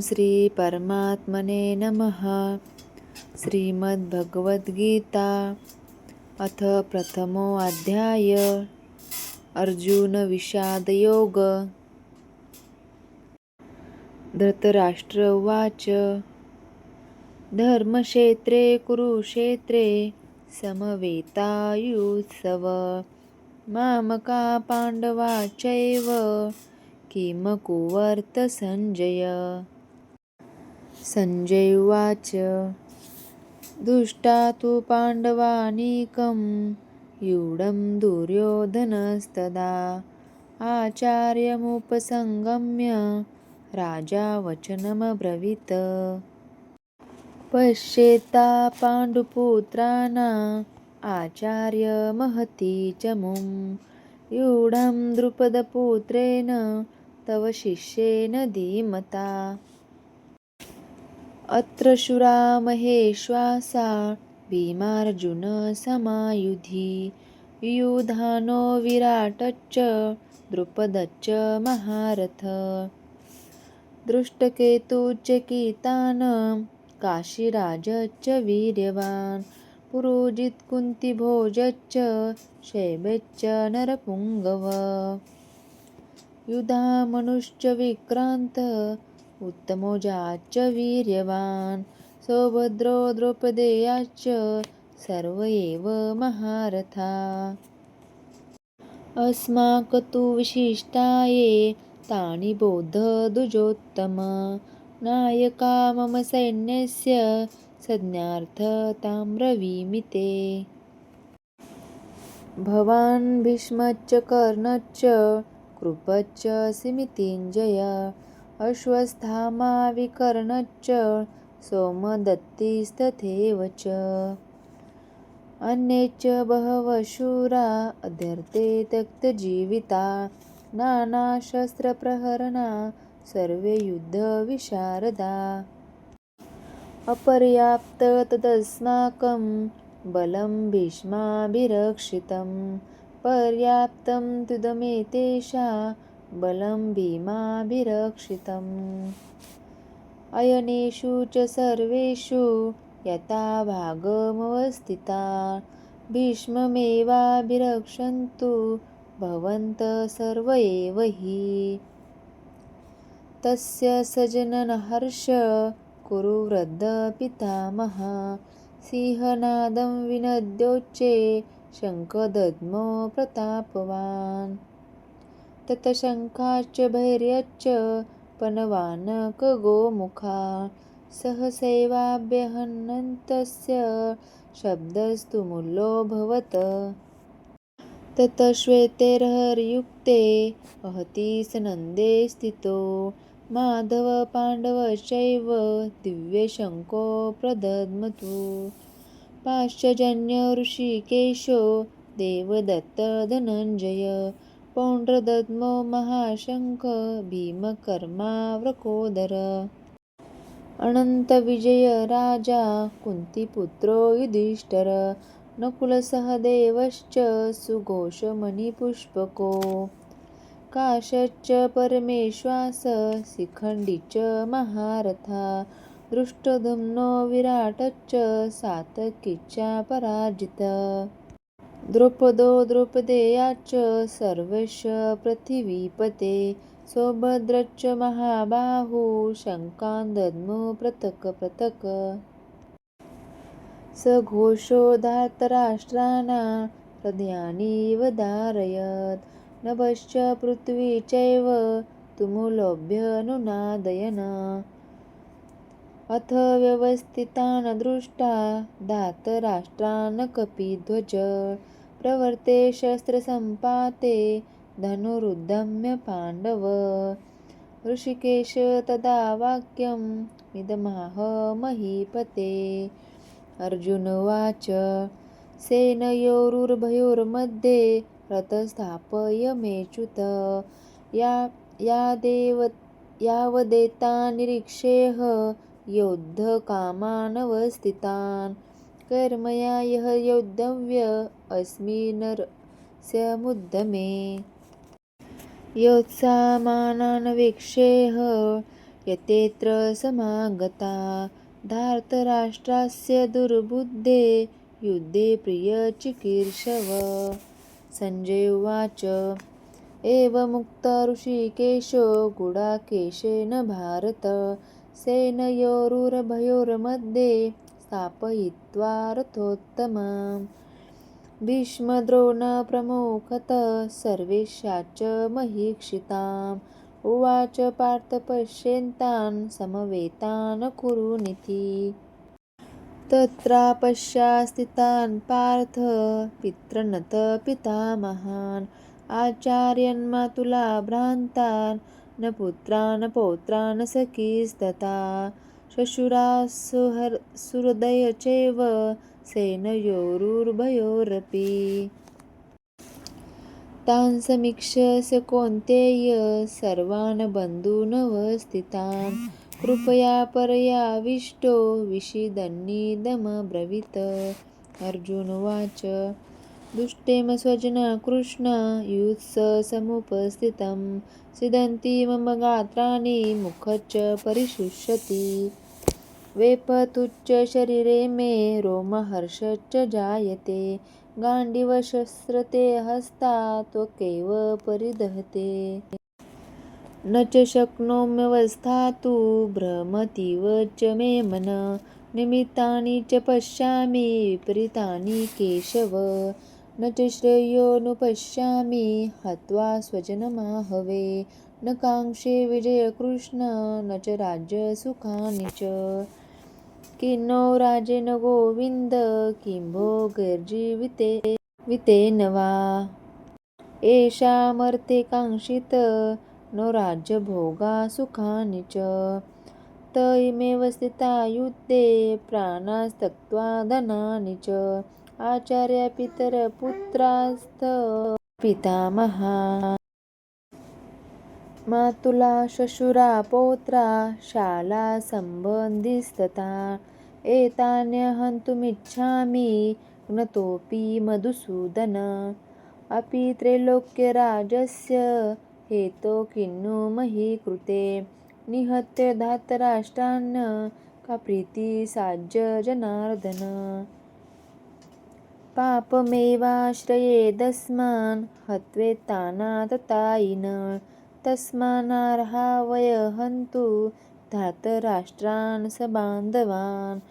श्री परमात्मने नमः. श्रीमद्भगवद्गीता अथ प्रथमो अध्याय. अर्जुन विषादयोग. धृतराष्ट्र उवाच धर्मक्षेत्रे कुरुक्षेत्रे समवेतायुत्सव मामका पाण्डवाश्चैव किम कुर्वत संजय. संजय उवाच दृष्ट्वा तु पाण्डवानीकं व्यूढं दुर्योधनस्तदा आचार्यमुपसंगम्य राजा वचनमब्रवीत्. पश्येता पाण्डुपुत्राणाम् आचार्यमहती च मुं व्यूढं द्रुपदपुत्रेण तव शिष्येन धीमता. अत्र शूरा महेश्वासा भीमार्जुनसमायुधि युयुधानो विराटश्च द्रुपदश्च महारथ. दृष्टकेतुश्च कितान् काशीराजश्च वीर्यवान् पुरोजित् कुन्तीभोजश्च शैब्यश्च नरपुङ्गव. युधामनुश्च विक्रान्त उत्तमौजाश्च वीर्यवान् सौभद्रो द्रौपदेयाश्च सर्व एव महारथा. अस्माकं विशिष्टाये तानि बोध द्विजोत्तम नायका मम सैन्यस्य संज्ञार्थं ब्रवीमि ते. भवान् भीष्मश्च कर्णश्च कृपश्च सिमितिञ्जय अश्वत्थामा विकर्णश्च सौमदत्तिस्तथैव च. अन्ये च बहवः शूरा अध्यर्थे त्यक्तजीविता नानाशस्त्रप्रहरणा सर्वे युद्धविशारदा. अपर्याप्तं तदस्माकं बलं भीष्माभिरक्षितं पर्याप्तं त्विदमेतेषां बलं भीमाभिरक्षितम्. अयनेषु च सर्वेषु यथाभागमवस्थिता भीष्ममेवाभिरक्षन्तु भवन्तः सर्व एव हि. तस्य सजननहर्ष कुरु वृद्धपितामहः सिंहनादं विनद्योच्चे शङ्खदद्मो प्रतापवान्. ततशङ्खाश्च भैर्यश्च पणवानकगोमुखा सहसैवाभ्यहनन्तस्य शब्दस्तुमुलोऽभवत्. ततः श्वेतैर्हरियुक्ते महति सनन्दे स्थितो माधवपाण्डवश्चैव दिव्यशङ्खो प्रदद्मतु. पाञ्चजन्य ऋषिकेशो देवदत्त धनञ्जय पौण्ड्रदद्मो महाशङ्ख भीमकर्मा वृकोदर. अनन्तविजय राजा कुन्तीपुत्रो युधिष्ठिर नकुलसहदेवश्च सुघोषमणिपुष्पको काशश्च परमेश्वास शिखण्डी च महारथा दृष्टद्युम्नो विराटश्च सात्यकीश्चापराजितः. द्रौपदो द्रौपदेयाश्च सर्वश्च पृथिवीपते सौभद्रश्च महाबाहु शङ्खान् दद्मो पृथक् पृथक्. सघोषो धार्तराष्ट्राणां हृदयानिवधारयत् नभश्च पृथ्वी चैव तुमुलोऽभ्यनुनादयन्. अथ व्यवस्थितान् दृष्ट्वा धार्तराष्ट्रान् कपिध्वज प्रवर्ते शस्त्रसम्पाते धनुरुद्यम्य पाण्डव. ऋषिकेश तदा वाक्यम् इदमाह महीपते. अर्जुन उवाच सेनयोरुभयोर्मध्ये रथस्थापयमेच्युत यावदेतान् योद्धकामानवस्थितान् कर्मया यः योद्धव्य अस्मि नरस्यमुद्यमे. योत्सामानानवीक्षेह यतेत्र समागता धार्तराष्ट्रास्य दुर्बुद्धे युद्धे प्रियचिकीर्षव। संजय उवाच एवमुक्त ऋषिकेशो गुडाकेशेन भारत सेनयोरुभयोर्मध्ये स्थापयित्वा रथोत्तमम्। भीष्मद्रोणप्रमुखतः सर्वेशाच्च महीक्षिताम् उवाच पार्थ पश्येतान् समवेतान् कुरुनिति। तत्रापश्या स्थितान् पार्थ पितॄन्नत पितामहान् आचार्यान् मातुला भ्रातान् न पुत्रान् पौत्रान् सखीस्तथा श्वशुरासुहृदय चैव सेनयोरुभयोरपि। तान् समीक्ष्य कौन्तेय सर्वान् बन्धूनवस्थितान् कृपया परयाविष्टो विषीदन्निदमब्रवीत्। अर्जुन उवाच दुष्टेम स्वजना कृष्ण युत्स समुपस्थितं सीदन्ति मम गात्राणि मुखच्च परिशुष्यति वेपतुच्च शरीरे मे रोमहर्षश्च जायते गाण्डीवशस्त्रते हस्तात् त्वकेव परिदहते न च शक्नोम्यवस्थातु भ्रमतीव च मे मनः निमित्तानि च पश्यामि विपरीतानि केशव न च श्रेयोनुपश्यामि हत्वा स्वजनमाहवे न काङ्क्षे विजयकृष्ण न च राज्यसुखानि च किन्नो राजेन गोविन्द किं भोगैर्जीवितेन वा येषामर्थे काङ्क्षित नो राज्यभोगा सुखानि च त इमेव स्थिता युद्धे प्राणास्तक्त्वा धनानि च आचार्य पितरपुत्रास्त पितामहा मातुला श्वशुरा पौत्रा शाला सम्बन्धिस्तथा एतान्यहन्तुमिच्छामि घ्नतोऽपि मधुसूदन अपि त्रैलोक्यराज्यस्य हेतो किन्नु मही कृते निहत्य धार्तराष्ट्रान् का प्रीति साज्य जनार्दन पापमेवाश्रयेदस्मान् हत्वेतानाततायिन तस्मान्नार्हा वय हन्तु धार्तराष्ट्रान् सबान्धवान्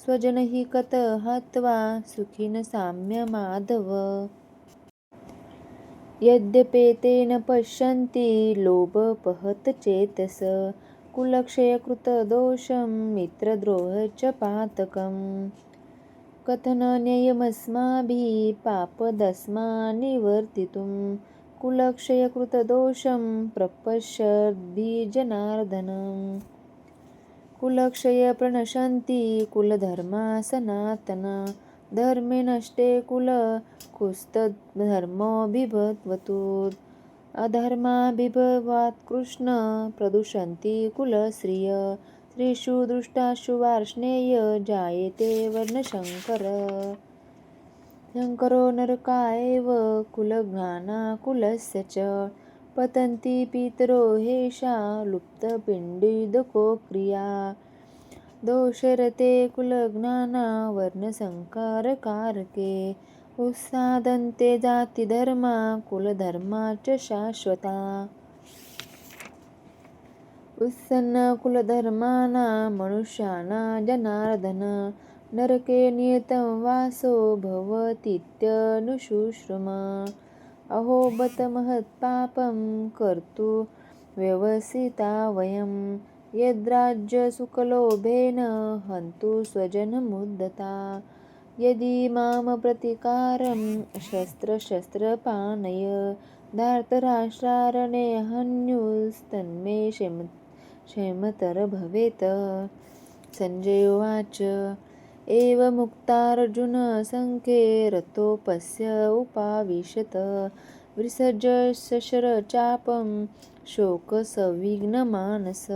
स्वजन हि कत हत्वा सुखिन साम्यमाधव यद्यपेतेन पश्यन्ति लोभपहतचेतस कुलक्षयकृतदोषं मित्रद्रोहश्च पातकम् कथनन्ययमस्माभिः पापदस्मान्निवर्तितुं कुलक्षयकृतदोषं प्रपश्यद्भिर्जनार्दनम् कुलक्षय प्रणशन्ति कुलधर्मा सनातना धर्मे नष्टे कुलकुस्तद्धर्मो बिभवतु अधर्माभिभवात् कृष्ण प्रदुषन्ति कुलश्रिय स्त्रीषु दुष्टाशु वार्ष्णेय जायते वर्णशङ्कर शङ्करो नरकायैव कुलघ्नाना कुलस्य च पतन्ति पितरो हेषा लुप्तपिण्डोदको क्रिया दोषरते कुलघ्नाना वर्णसंकारकारके उत्सादन्ते जातिधर्मा कुलधर्मा च शाश्वता उत्सन्न कुलधर्माणां मनुष्याणां जनार्दन नरके नियतं वासो भवतीत्यनुशुश्रुम अहो बत महत्पापं कर्तु व्यवसिता वयं यद्राज्यसुखलोभेन हन्तु स्वजनमुद्धता यदि मां प्रतिकारं शस्त्रपाणय धार्तराष्ट्रारणे हन्युस्तन्मे क्षेमतर भवेत्। संजय उवाच एवमुक्तार्जुन संख्ये रथोपस्य उपाविशत विसृज्य शशरचापं शोकसंविघ्नमानस